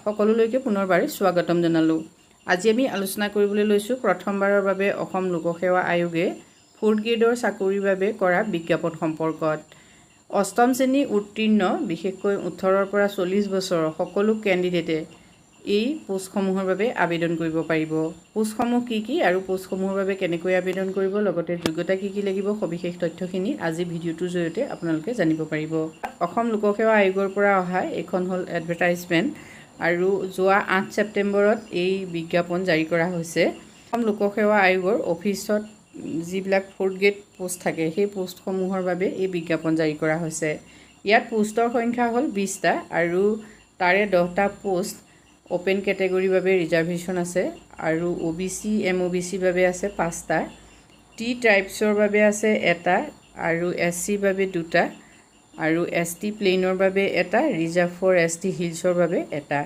সকলোলৈকে পুনৰবাৰ স্বাগতম জনালোঁ। আজি আমি আলোচনা কৰিবলৈ লৈছোঁ প্ৰথমবাৰৰ বাবে অসম লোকসেৱা আয়োগে 4th গ্ৰেডৰ চাকৰিৰ বাবে কৰা বিজ্ঞাপন সম্পৰ্কত। অষ্টম শ্ৰেণী উত্তীৰ্ণ বিশেষকৈ 18ৰ পৰা 40 বছৰৰ সকলো কেণ্ডিডেটে এই পোষ্টসমূহৰ বাবে আবেদন কৰিব পাৰিব। পোষ্টসমূহ কি আৰু পোষ্টসমূহৰ বাবে কেনেকৈ আবেদন কৰিব, লগতে যোগ্যতা কি লাগিব, সবিশেষ তথ্যখিনি আজি ভিডিঅ'টোৰ জৰিয়তে আপোনালোকে জানিব পাৰিব। অসম লোকসেৱা আয়োগৰ পৰা অহা এইখন হ'ল এডভাৰটাইজমেণ্ট আৰু যোৱা 8 ছেপ্টেম্বৰত এই বিজ্ঞাপন জাৰি কৰা হৈছে। অসম লোকসেৱা আয়োগৰ অফিচত যিবিলাক 4th গ্ৰেড পোষ্ট থাকে সেই পোষ্টসমূহৰ বাবে এই বিজ্ঞাপন জাৰি কৰা হৈছে। ইয়াত পোষ্টৰ সংখ্যা হ'ল 20টা আৰু তাৰে 10টা পোষ্ট ওপেন কেটেগৰীৰ বাবে ৰিজাৰ্ভেশ্যন আছে আৰু OBC MOBCৰ বাবে আছে 5টা, টি ট্ৰাইবছৰ বাবে আছে 1টা আৰু SCৰ বাবে 2টা আৰু ST প্লেইনৰ বাবে 1টা, ৰিজাৰ্ভ ফৰ ST হিলছৰ বাবে 1টা।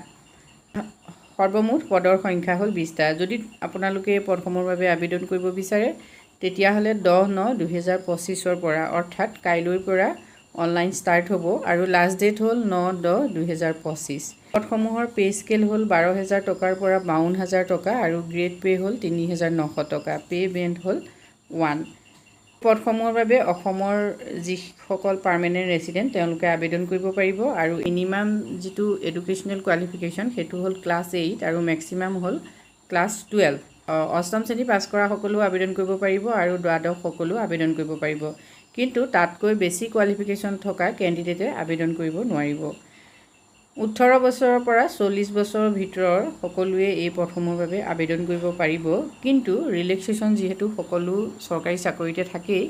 সৰ্বমুঠ পদৰ সংখ্যা হ'ল 20টা। যদি আপোনালোকে এই পদসমূহৰ বাবে আবেদন কৰিব বিচাৰে তেতিয়াহ'লে 10/9/2025 পৰা অৰ্থাৎ কাইলৈৰ পৰা অনলাইন ষ্টাৰ্ট হ'ব আৰু লাষ্ট ডেট হ'ল 9/10/2025। পদসমূহৰ পে স্কেল হ'ল 12,000 টকাৰ পৰা 52,000 টকা আৰু গ্ৰেড পে হ'ল 3,900 টকা। পে বেণ্ড হ'ল 1। পদসমূহৰ বাবে অসমৰ যিসকল পাৰ্মানেণ্ট ৰেচিডেণ্ট তেওঁলোকে আবেদন কৰিব পাৰিব আৰু মিনিমাম যিটো এডুকেশ্যনেল কোৱালিফিকেশ্যন সেইটো হ'ল ক্লাছ 8 আৰু মেক্সিমাম হ'ল ক্লাছ 12। অষ্টম শ্ৰেণী পাছ কৰা সকলো আবেদন কৰিব পাৰিব আৰু দ্বাদশ সকলো আবেদন কৰিব পাৰিব, কিন্তু তাতকৈ বেছি কোৱালিফিকেশ্যন থকা কেণ্ডিডেটে আবেদন কৰিব নোৱাৰিব। 18 বছৰৰ পৰা 40 বছৰৰ ভিতৰৰ সকলোৱে এই পদসমূহৰ বাবে আবেদন কৰিব পাৰিব, কিন্তু ৰিলেক্সেশ্যন যিহেতু সকলো চৰকাৰী চাকৰিতে থাকেই,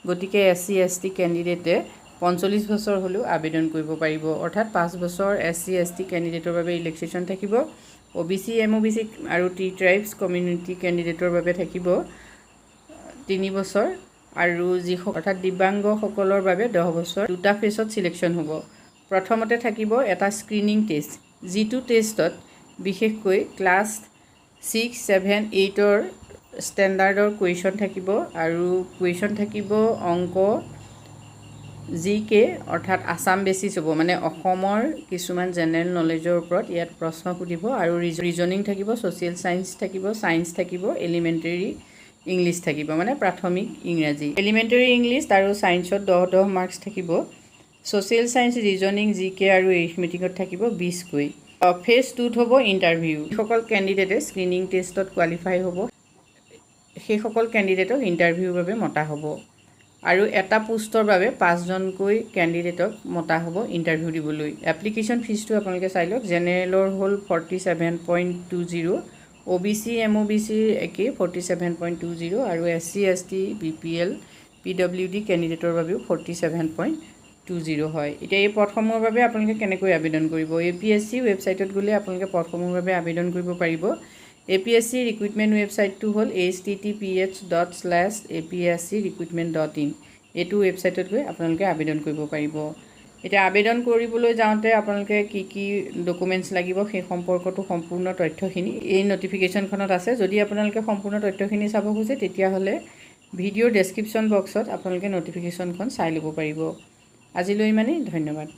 গতিকে SC ST কেণ্ডিডেটে 45 বছৰ হ'লেও আবেদন কৰিব পাৰিব। অৰ্থাৎ 5 বছৰ SC ST কেণ্ডিডেটৰ বাবে ৰিলেক্সেশ্যন থাকিব, OBC MOBC আৰু টি ট্ৰাইবছ কমিউনিটি কেণ্ডিডেটৰ বাবে থাকিব 3 বছৰ আৰু অৰ্থাৎ দিব্যাংগসকলৰ বাবে 10 বছৰ। 2টা ফেজত ছিলেকশ্যন হ'ব। প্ৰথমতে থাকিব এটা স্ক্ৰিনিং টেষ্ট, যিটো টেষ্টত বিশেষকৈ ক্লাছ 6, 7, 8ৰ ষ্টেণ্ডাৰ্ডৰ কুৱেশ্যন থাকিব আৰু কুৱেশ্যন থাকিব অংক GK অৰ্থাৎ আছাম বেচিছ হ'ব, মানে অসমৰ কিছুমান জেনেৰেল নলেজৰ ওপৰত ইয়াত প্ৰশ্ন সুধিব আৰু ৰিজনিং থাকিব, ছ'চিয়েল ছায়েন্স থাকিব, ছায়েন্স থাকিব, এলিমেণ্টেৰী ইংলিছ থাকিব, মানে প্ৰাথমিক ইংৰাজী। এলিমেণ্টেৰী ইংলিছ আৰু ছায়েন্সত 10 মাৰ্কছ থাকিব, ছ'চিয়েল ছায়েন্স, ৰিজনিং, GK আৰু এৰিথমেটিকত থাকিব 20কৈ। ফেজ 2ত হ'ব ইণ্টাৰভিউ। যিসকল কেণ্ডিডেটে স্ক্ৰিনিং টেষ্টত কোৱালিফাই হ'ব সেইসকল কেণ্ডিডেটক ইণ্টাৰভিউৰ বাবে মতা হ'ব আৰু এটা পোষ্টৰ বাবে 5জনকৈ কেণ্ডিডেটক মতা হ'ব ইণ্টাৰভিউ দিবলৈ। এপ্লিকেশ্যন ফিজটো আপোনালোকে চাই লওক। জেনেৰেলৰ হ'ল 47.20, OBC MOBCৰ একেই 47.20 আৰু SC ST BPL PWD কেণ্ডিডেটৰ বাবেও 47.20 হয়। এতিয়া এই পদসমূহৰ বাবে আপোনালোকে কেনেকৈ আবেদন কৰিব? APSC ৱেবছাইটত গ'লে আপোনালোকে পদসমূহৰ বাবে আবেদন কৰিব পাৰিব। APSC ৰিক্ৰুইটমেণ্ট ৱেবছাইটটো হ'ল https://apscrecruitment.in। এইটো ৱেবছাইটত গৈ আপোনালোকে আবেদন কৰিব পাৰিব। এতিয়া আবেদন কৰিবলৈ যাওঁতে আপোনালোকে কি ডকুমেণ্টছ লাগিব সেই সম্পৰ্কতো সম্পূৰ্ণ তথ্যখিনি এই ন'টিফিকেশ্যনখনত আছে। যদি আপোনালোকে সম্পূৰ্ণ তথ্যখিনি চাব খোজে তেতিয়াহ'লে ভিডিঅ'ৰ ডেছক্ৰিপশ্যন বক্সত আপোনালোকে ন'টিফিকেশ্যনখন চাই ল'ব পাৰিব। আজিলৈ ইমানেই, ধন্যবাদ।